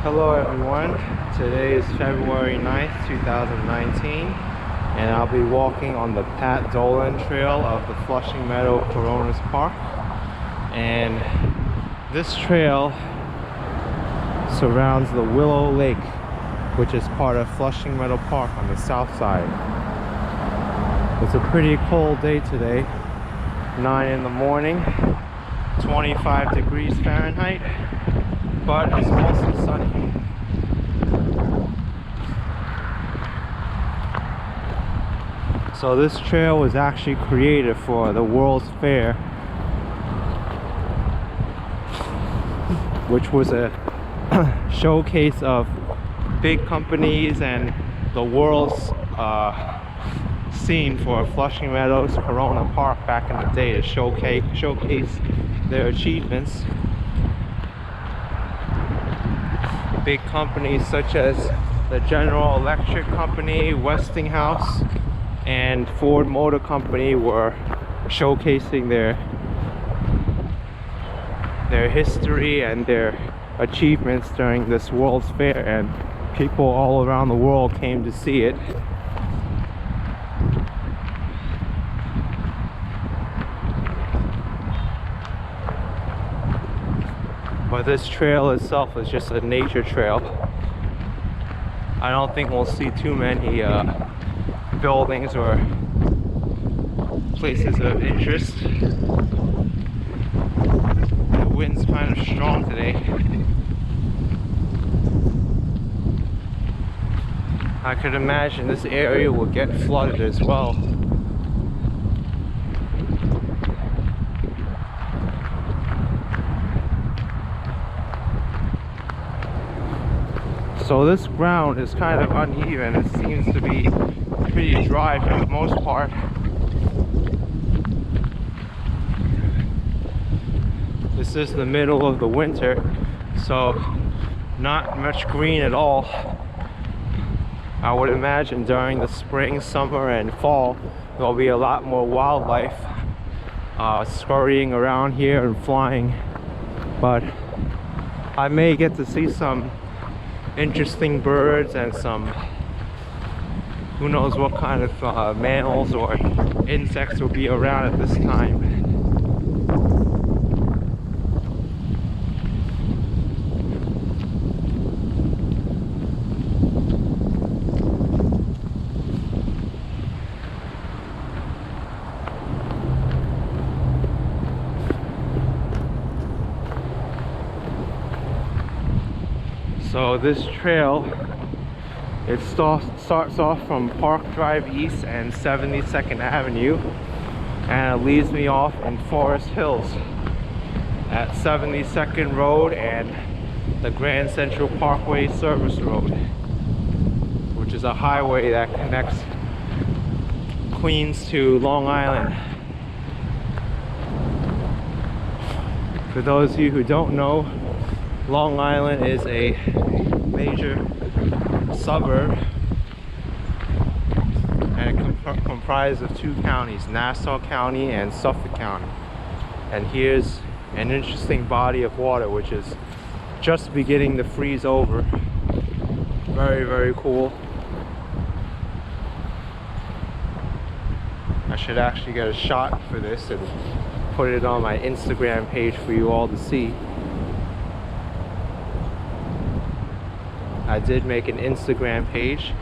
Hello everyone, today is February 9th, 2019, and I'll be walking on the Pat Dolan Trail of the Flushing Meadows-Corona Park. And this trail surrounds the Willow Lake, which is part of Flushing Meadow Park on the south side. It's a pretty cold day today, 9 in the morning, 25 degrees Fahrenheit. But it's also sunny. So this trail was actually created for the World's Fair, which was a showcase of big companies and the world's scene for Flushing Meadows-Corona Park back in the day to showcase their achievements. Big companies such as the General Electric Company, Westinghouse, and Ford Motor Company were showcasing their history and their achievements during this World's Fair, and people all around the world came to see it. But this trail itself is just a nature trail. I don't think we'll see too many buildings or places of interest. The wind's kind of strong today. I could imagine this area will get flooded as well. So this ground is kind of uneven. It seems to be pretty dry for the most part. This is the middle of the winter, so not much green at all. I would imagine during the spring, summer, and fall there'll be a lot more wildlife scurrying around here and flying. But I may get to see some interesting birds and some who knows what kind of mammals or insects will be around at this time. So this trail, it starts off from Park Drive East and 72nd Avenue, and it leads me off in Forest Hills at 72nd Road and the Grand Central Parkway Service Road, which is a highway that connects Queens to Long Island. For those of you who don't know, Long Island is a major suburb, and it comprises of two counties, Nassau County and Suffolk County. And here's an interesting body of water which is just beginning to freeze over. Very, very cool. I should actually get a shot for this and put it on my Instagram page for you all to see. I did make an Instagram page.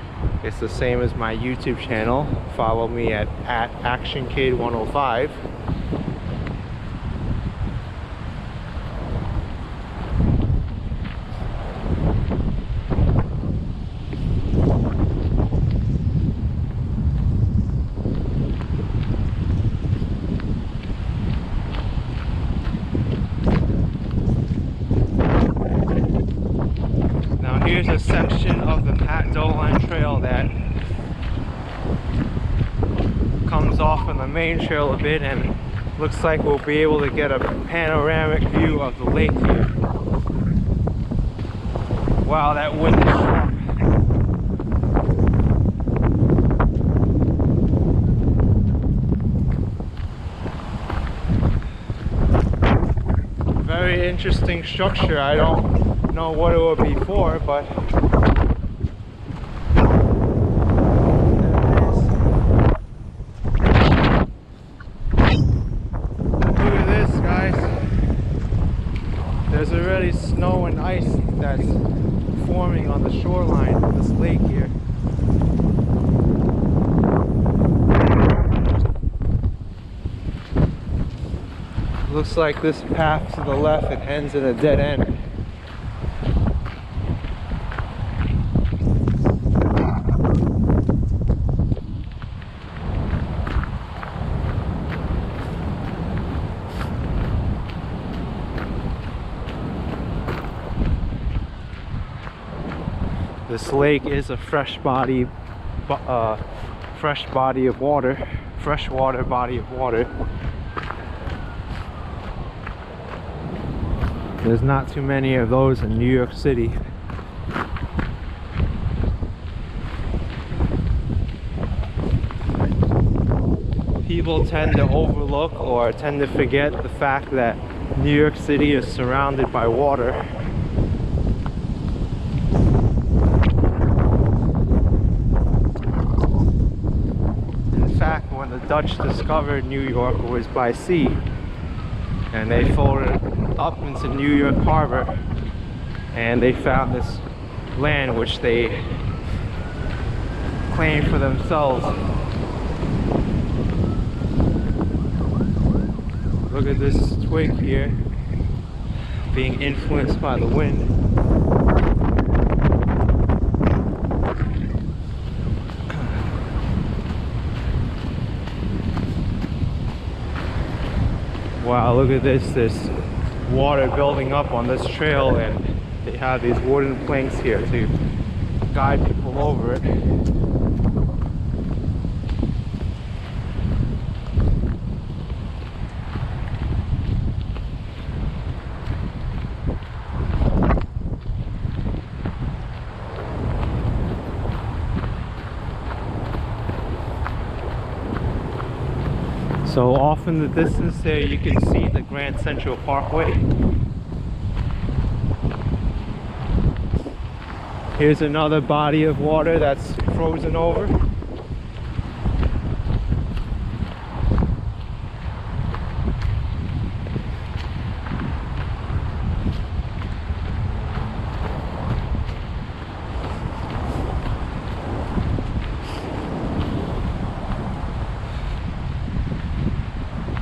It's the same as my YouTube channel. Follow me at ActionKid105. Here's a section of the Pat Dolan Trail that comes off on the main trail a bit, and looks like we'll be able to get a panoramic view of the lake here. Wow, that wind is strong. Very interesting structure. I don't know what it would be for, but look at this, guys. There's already snow and ice that's forming on the shoreline of this lake here. Looks like this path to the left, it ends in a dead end. This lake is a freshwater body of water. There's not too many of those in New York City. People tend to overlook or tend to forget the fact that New York City is surrounded by water. In fact, when the Dutch discovered New York, it was by sea, and they folded up into New York Harbor, and they found this land which they claimed for themselves. Look at this twig here being influenced by the wind. Wow, look at this. There's water building up on this trail, and they have these wooden planks here to guide people over it. So off in the distance there, you can see the Grand Central Parkway. Here's another body of water that's frozen over.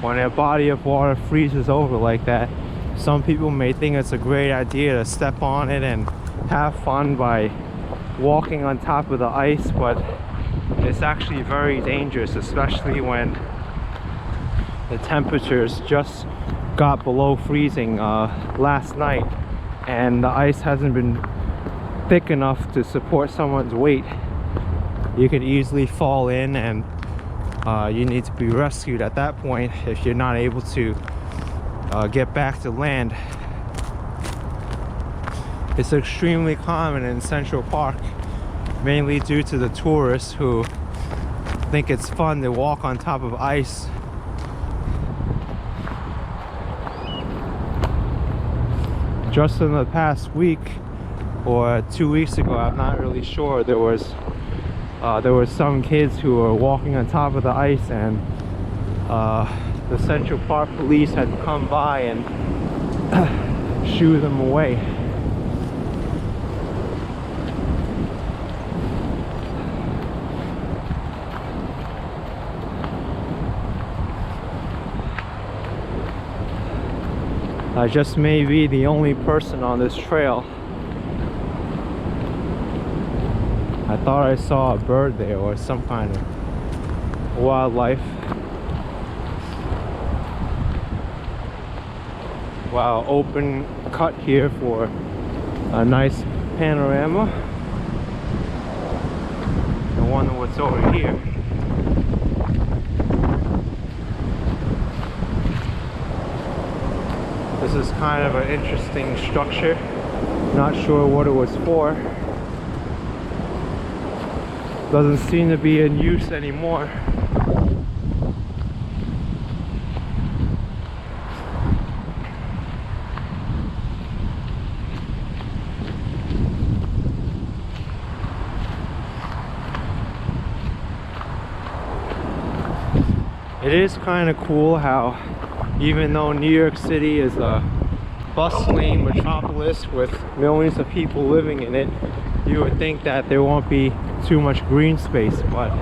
When a body of water freezes over like that, some people may think it's a great idea to step on it and have fun by walking on top of the ice, but it's actually very dangerous, especially when the temperatures just got below freezing last night, and the ice hasn't been thick enough to support someone's weight. You could easily fall in, and you need to be rescued at that point if you're not able to get back to land. It's extremely common in Central Park, mainly due to the tourists who think it's fun to walk on top of ice. Just in the past week or 2 weeks ago, I'm not really sure, there were some kids who were walking on top of the ice, and the Central Park police had come by and shoo them away. I just may be the only person on this trail. I thought I saw a bird there or some kind of wildlife. Wow, open cut here for a nice panorama. I wonder what's over here. This is kind of an interesting structure. Not sure what it was for. Doesn't seem to be in use anymore. It is kind of cool how even though New York City is a bustling metropolis with millions of people living in it, you would think that there won't be too much green space, but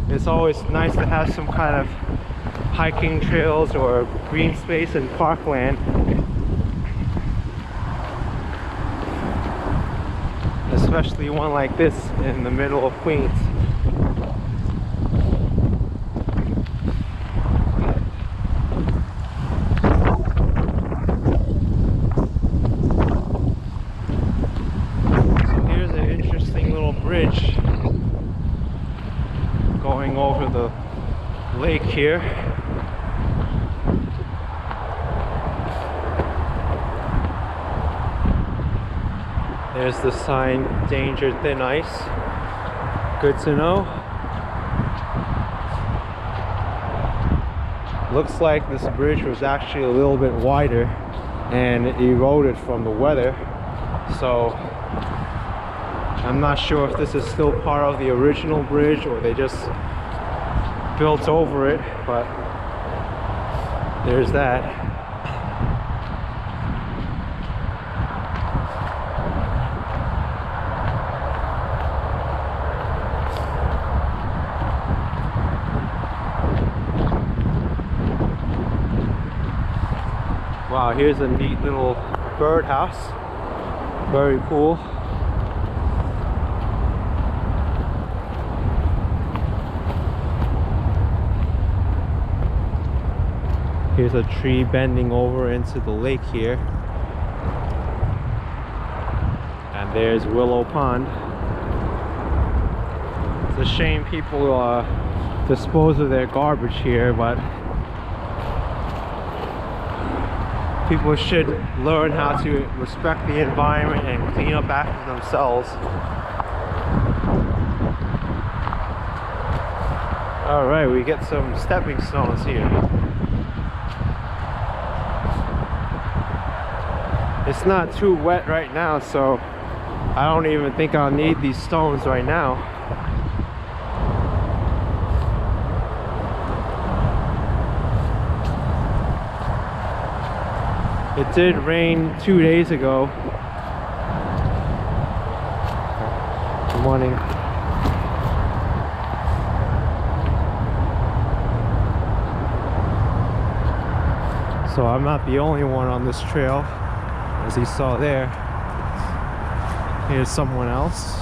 it's always nice to have some kind of hiking trails or green space and parkland, especially one like this in the middle of Queens. So here's an interesting little bridge going over the lake here. There's the sign, danger thin ice. Good to know. Looks like this bridge was actually a little bit wider and it eroded from the weather. So I'm not sure if this is still part of the original bridge or they just built over it, but there's that. Wow, here's a neat little birdhouse. Very cool. Here's a tree bending over into the lake here. And there's Willow Pond. It's a shame people dispose of their garbage here, but people should learn how to respect the environment and clean up after themselves. Alright, we get some stepping stones here. It's not too wet right now, so I don't even think I'll need these stones right now. It did rain 2 days ago. Good morning. So I'm not the only one on this trail, as you saw there. Here's someone else.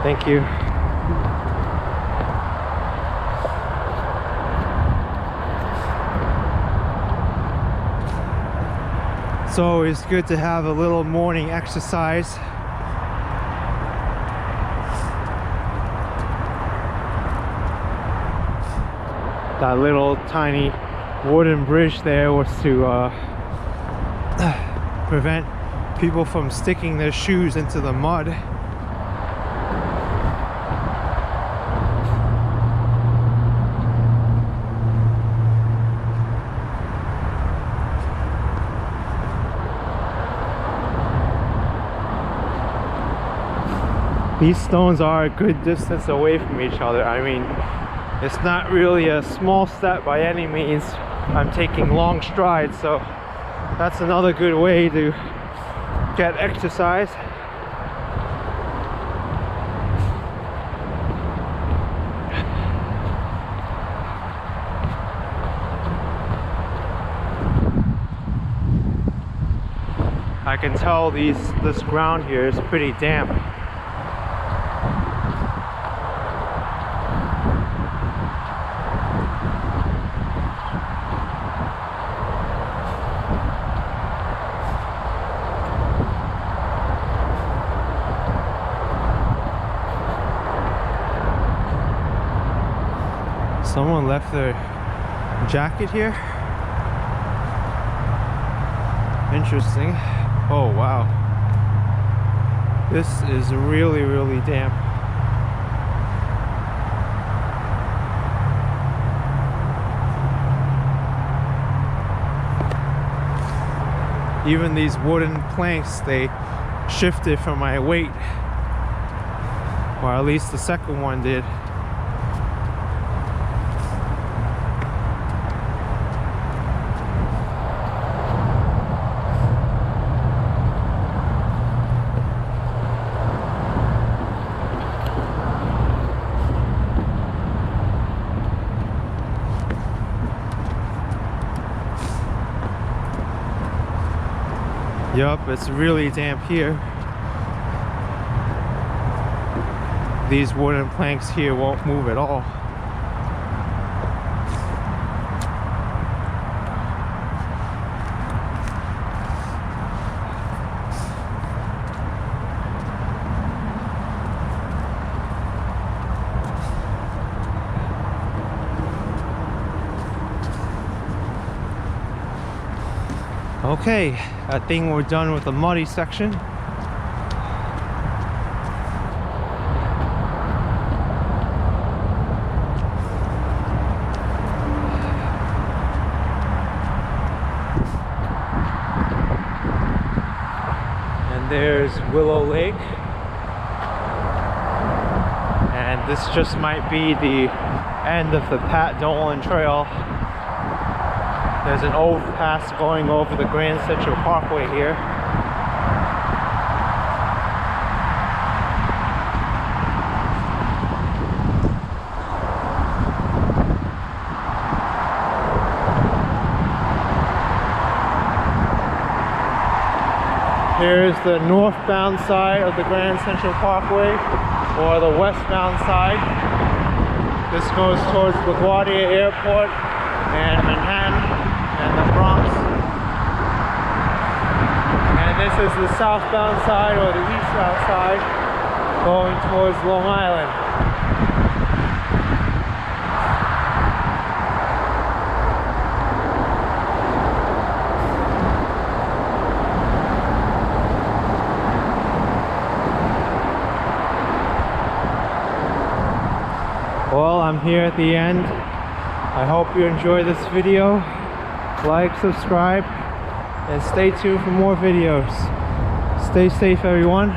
Thank you. It's always good to have a little morning exercise. That little tiny wooden bridge there was to prevent people from sticking their shoes into the mud. These stones are a good distance away from each other. I mean, it's not really a small step by any means. I'm taking long strides, so that's another good way to get exercise. I can tell this ground here is pretty damp. Someone left their jacket here. Interesting. Oh wow. This is really, really damp. Even these wooden planks, they shifted from my weight, or at least the second one did. Yup, it's really damp here. These wooden planks here won't move at all. Okay, I think we're done with the muddy section. And there's Willow Lake. And this just might be the end of the Pat Dolan Trail. There's an overpass going over the Grand Central Parkway here. Here's the northbound side of the Grand Central Parkway, or the westbound side. This goes towards LaGuardia Airport and Manhattan and the Bronx. And this is the southbound side, or the eastbound side, going towards Long Island. Well, I'm here at the end. I hope you enjoyed this video. Like, subscribe, and stay tuned for more videos. Stay safe, everyone.